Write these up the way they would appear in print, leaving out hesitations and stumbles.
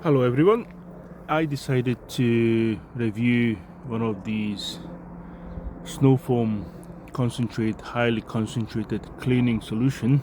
Hello everyone, I decided to review one of these snowfoam highly concentrated cleaning solution.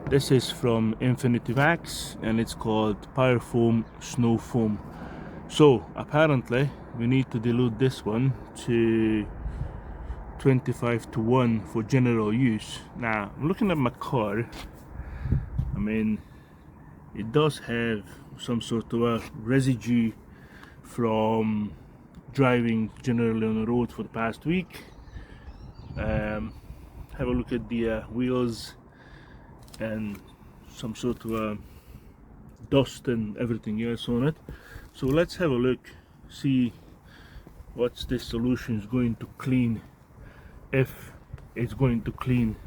This is from Infinity Wax and it's called Pyrofoam Snowfoam. So apparently we need to dilute this one to 25:1 for general use. Now I'm looking at my car. I mean, it does have some sort of a residue from driving generally on the road for the past week. Have a look at the wheels and some sort of dust and everything else on it. So let's have a look, see what's this solution is going to clean, if it's going to clean,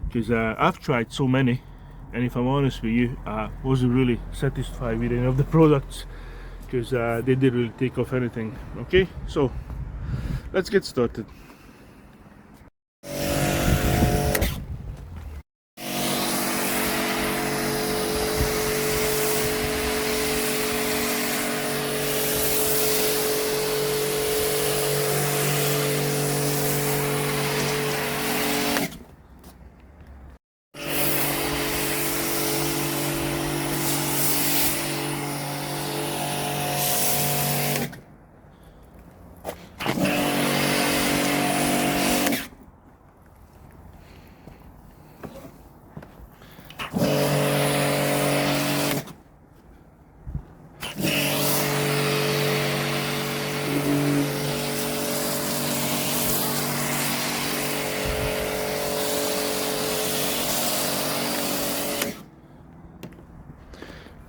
because I've tried so many, and if I'm honest with you, I wasn't really satisfied with any of the products because they didn't really take off anything. Okay, so let's get started.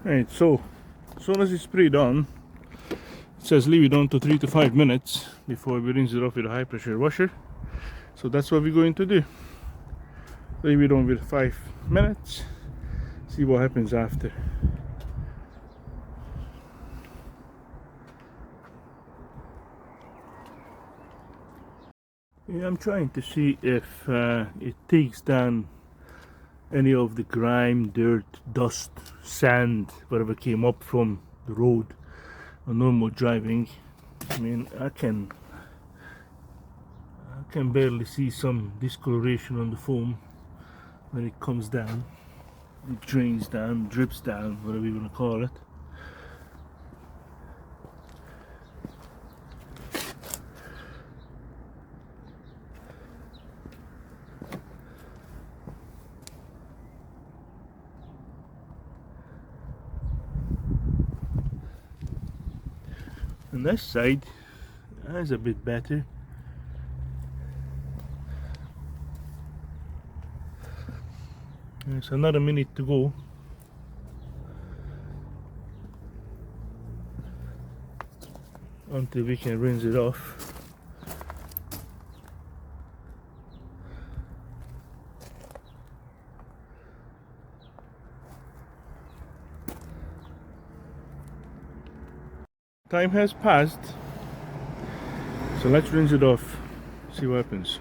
Right, so as soon as it's sprayed on, it says leave it on to 3 to 5 minutes before we rinse it off with a high pressure washer. So that's what we're going to do. Leave it on with 5 minutes, see what happens after. Yeah, I'm trying to see if it takes down any of the grime, dirt, dust, sand, whatever came up from the road on normal driving. I mean, I can barely see some discoloration on the foam when it comes down. It drains down, drips down, whatever you want to call it. On this side, that's a bit better. There's another minute to go. Until we can rinse it off. Time has passed, so let's rinse it off, see what happens.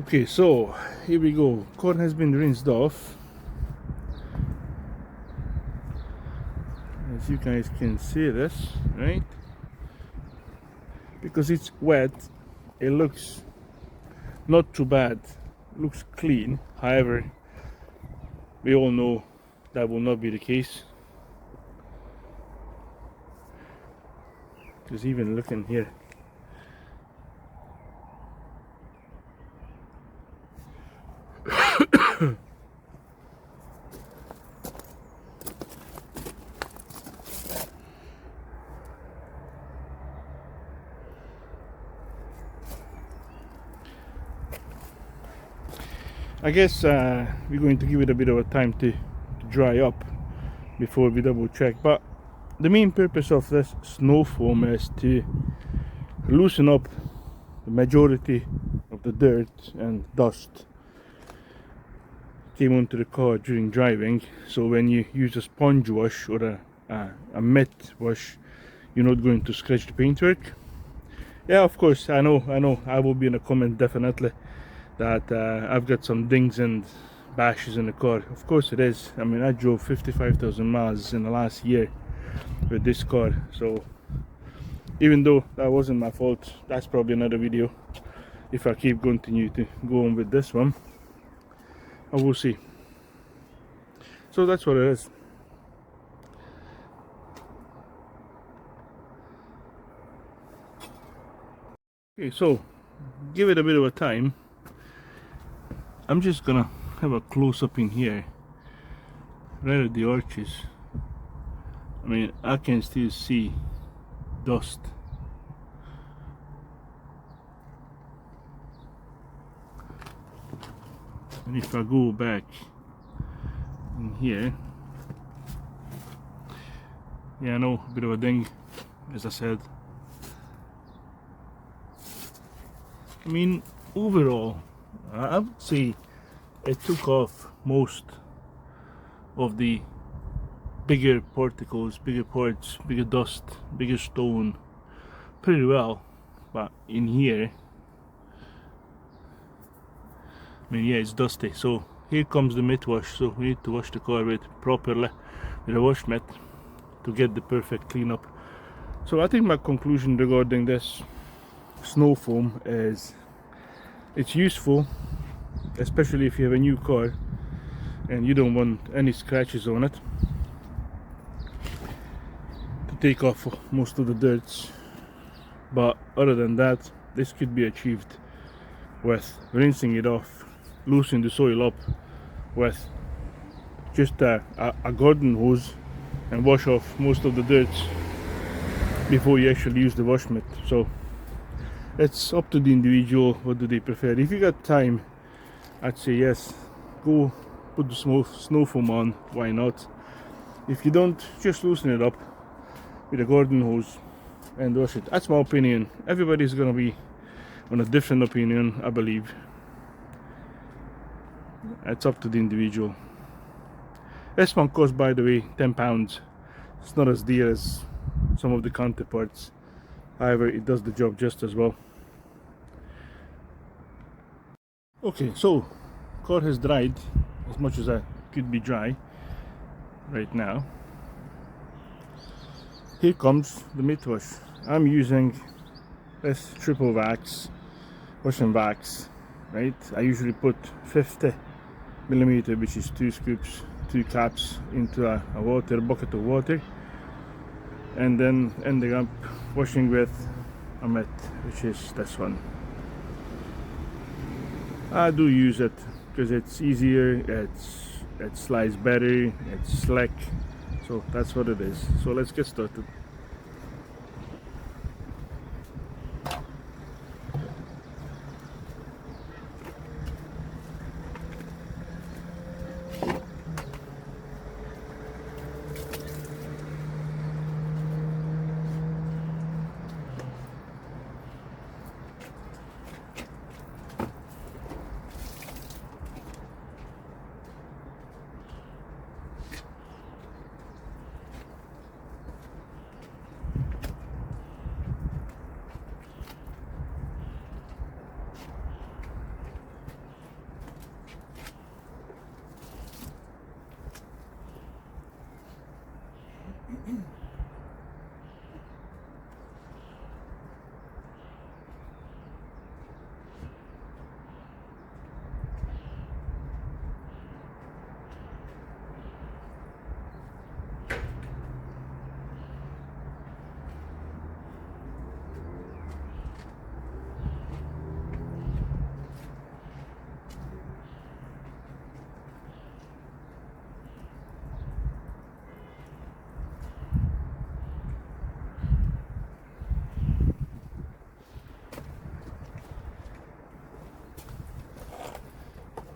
Okay, so here we go. Corn has been rinsed off. as you guys can see this, right? Because it's wet, it looks not too bad, it looks clean. However, we all know that will not be the case. Because even looking here, I guess we're going to give it a bit of a time to dry up before we double check. But the main purpose of this snow foam is to loosen up the majority of the dirt and dust came onto the car during driving. So when you use a sponge wash or a matte wash, you're not going to scratch the paintwork. Yeah, of course, I know, I will be in a comment definitely that I've got some dings and bashes in the car. Of course it is. I mean, I drove 55,000 miles in the last year with this car, so even though that wasn't my fault, that's probably another video if I keep continue to go on with this one. I will see. So that's what it is. Okay, so give it a bit of a time. I'm just gonna have a close up in here, right at the arches. I mean, I can still see dust. And if I go back in here, yeah, I know, a bit of a ding, as I said. I mean, overall, I would say it took off most of the bigger particles, bigger parts, bigger dust, bigger stone pretty well. But in here, I mean, yeah, it's dusty. So here comes the mitt wash. So we need to wash the car with properly with a wash mitt to get the perfect cleanup. So I think my conclusion regarding this snow foam is it's useful, especially if you have a new car and you don't want any scratches on it, to take off most of the dirt. But other than that, this could be achieved with rinsing it off, loosening the soil up with just a garden hose, and wash off most of the dirt before you actually use the wash mitt. So it's up to the individual, what do they prefer. If you got time, I'd say yes, go put the snow foam on, why not? If you don't, just loosen it up with a garden hose and wash it. That's my opinion. Everybody's gonna be on a different opinion, I believe. It's up to the individual. This one costs, by the way, £10. It's not as dear as some of the counterparts. However, it does the job just as well. Okay, so car has dried as much as I could be dry right now. Here comes the mitt wash. I'm using this triple wax wash and wax, right? I usually put 50mm, which is 2 scoops, 2 caps into a bucket of water, and then ending up washing with a mitt, which is this one. I do use it because it's easier, it slides better, it's slick, so that's what it is. So let's get started.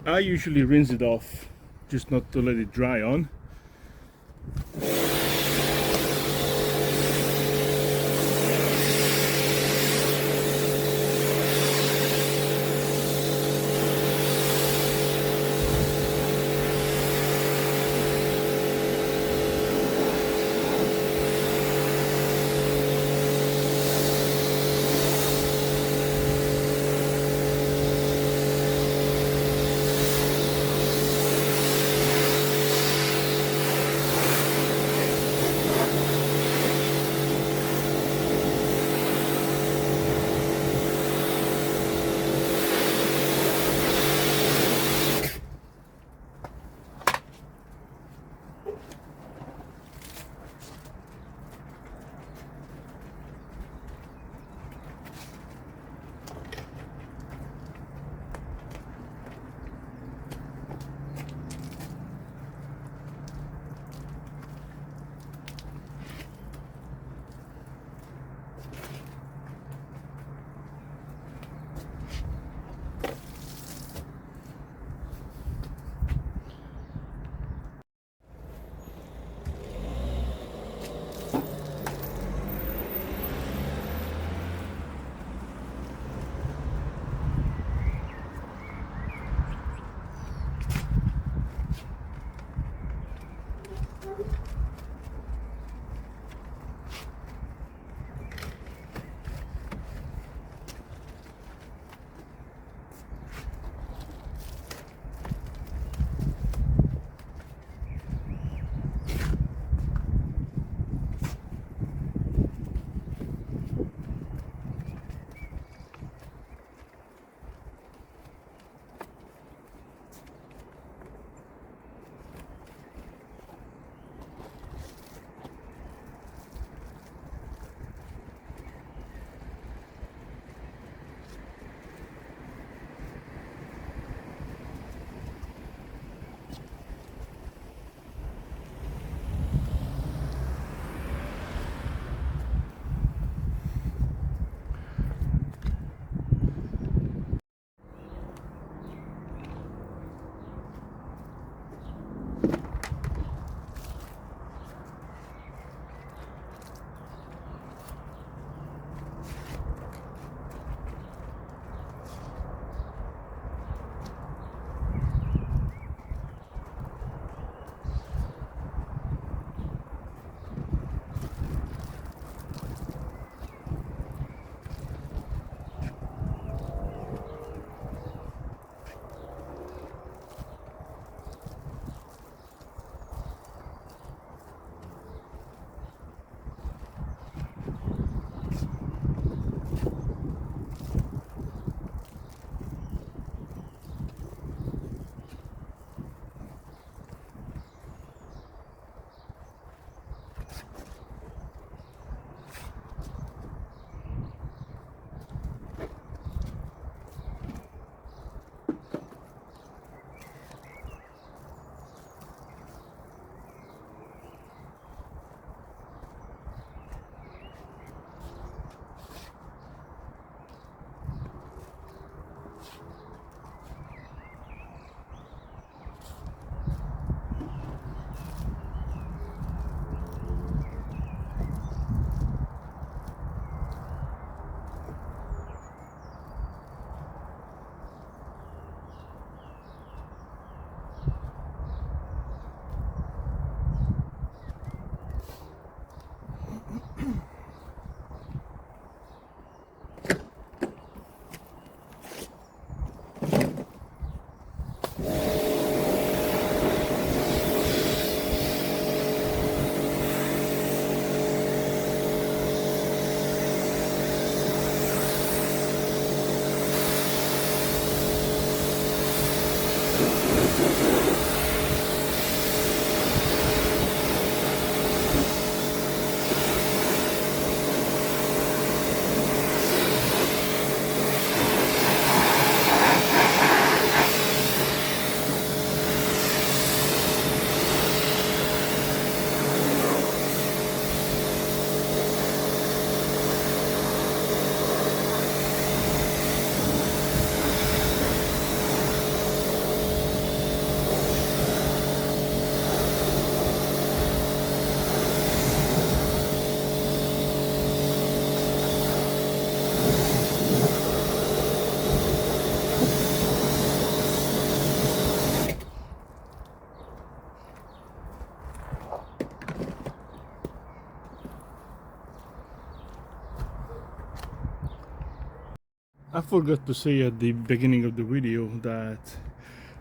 I usually rinse it off just not to let it dry on. I forgot to say at the beginning of the video that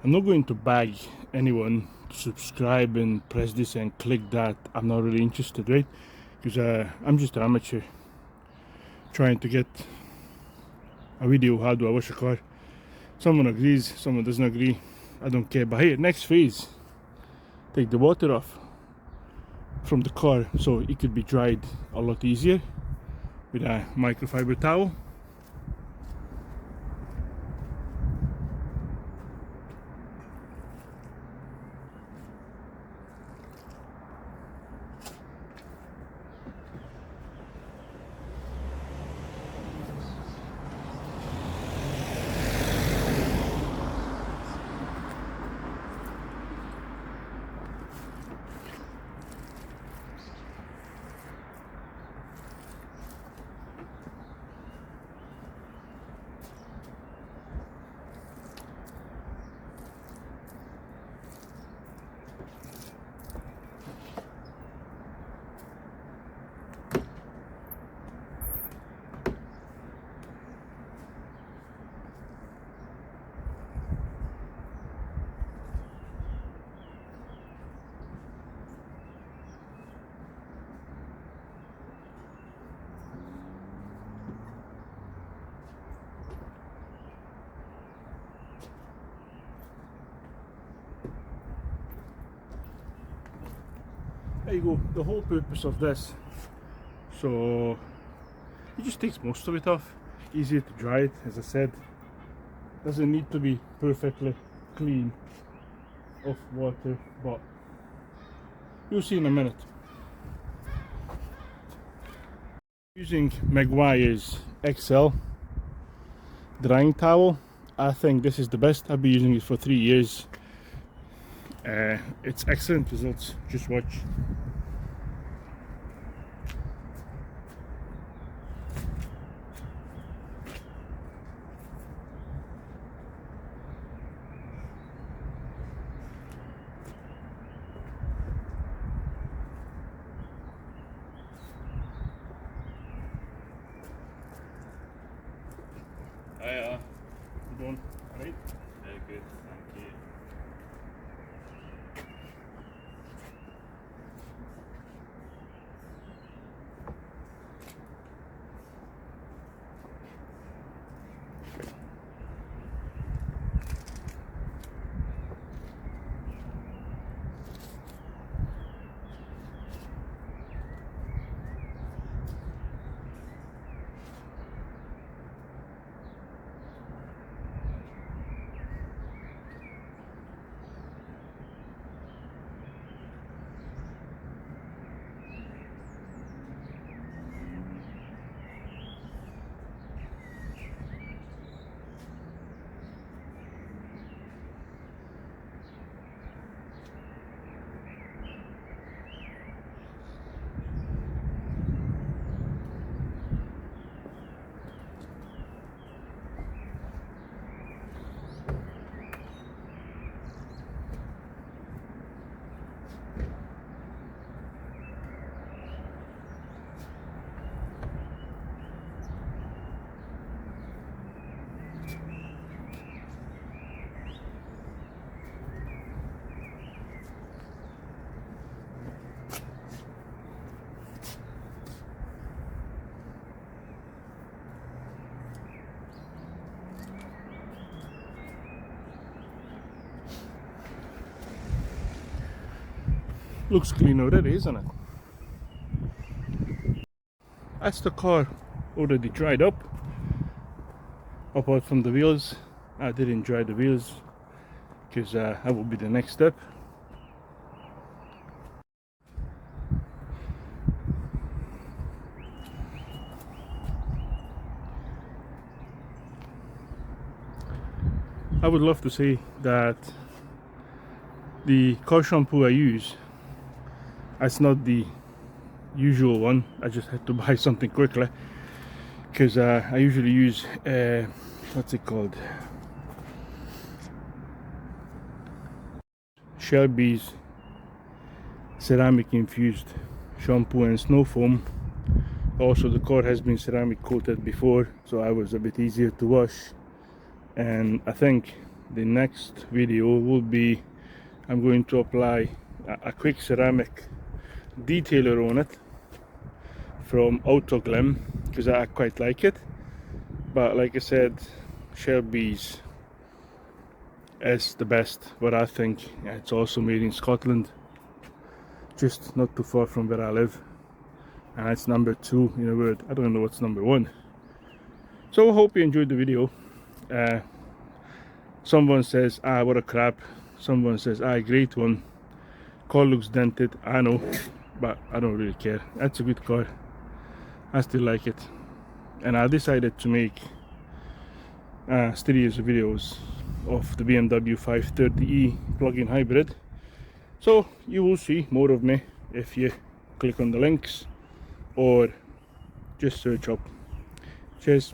I'm not going to beg anyone to subscribe and press this and click that. I'm not really interested, right? Because I'm just an amateur trying to get a video how do I wash a car. Someone agrees, someone doesn't agree, I don't care. But hey, next phase, take the water off from the car so it could be dried a lot easier with a microfiber towel. There you go, the whole purpose of this. So it just takes most of it off. Easier to dry it, as I said. Doesn't need to be perfectly clean of water, but you'll see in a minute. Using Maguire's XL drying towel, I think this is the best. I've been using it for 3 years. It's excellent results, just watch. Hiya. You doing alright? Very good, thank you. Looks clean already, isn't it? That's the car already dried up. Apart from the wheels, I didn't dry the wheels because that will be the next step. I would love to say that the car shampoo I use, it's not the usual one. I just had to buy something quickly because I usually use what's it called, Shelby's ceramic infused shampoo and snowfoam Also the car has been ceramic coated before, so I was a bit easier to wash. And I think the next video will be, I'm going to apply a quick ceramic detailer on it from Autoglym, because I quite like it. But like I said, Shelby's is the best, what I think. It's also made in Scotland, just not too far from where I live, and it's number 2 in the world. I don't know what's number 1. So I hope you enjoyed the video. Someone says, ah, what a crap. Someone says, ah, great one. Car looks dented. I know, but I don't really care. That's a good car. I still like it. And I decided to make series of videos of the BMW 530e plug-in hybrid. So you will see more of me if you click on the links or just search up. Cheers.